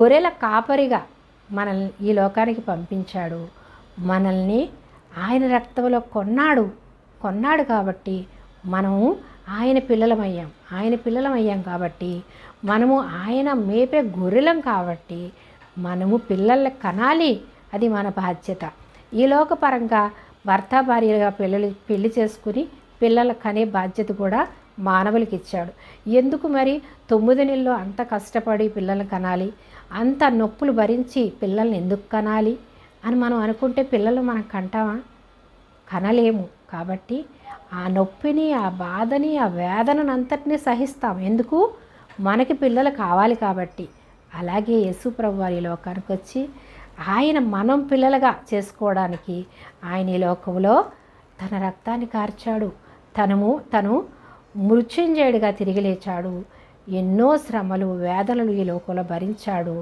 గొర్రెల కాపరిగా మనల్ని ఈ లోకానికి పంపించాడు. మనల్ని ఆయన రక్తంలో కొన్నాడు కాబట్టి మనము ఆయన పిల్లలమయ్యాం కాబట్టి మనము ఆయన మేపే గొర్రెలం కాబట్టి మనము పిల్లల్ని కనాలి. అది మన బాధ్యత. ఈ లోకపరంగా భర్త భార్యగా పెళ్లి చేసుకుని పిల్లల కనే బాధ్యత కూడా మానవులకి ఇచ్చాడు. ఎందుకు మరి 9 నెలలు అంత కష్టపడి పిల్లల్ని కనాలి, అంత నొప్పులు భరించి పిల్లల్ని ఎందుకు కనాలి అని మనం అనుకుంటే పిల్లలు మనం కంటామా? కనలేము. కాబట్టి ఆ నొప్పిని, ఆ బాధని, ఆ వేదనను అంతటినీ సహిస్తాం. ఎందుకు? మనకి పిల్లలు కావాలి కాబట్టి. అలాగే యేసు ప్రభు వారి లోకానికి వచ్చి మనం పిల్లలుగా చేసుకోవడానికి ఆయన ఈ లోకంలో తన రక్తాన్ని కార్చాడు. తను మృత్యుంజయుడిగా తిరిగి లేచాడు. ఎన్నో శ్రమలు, వేదనలు ఈ లోకంలో భరించాడు.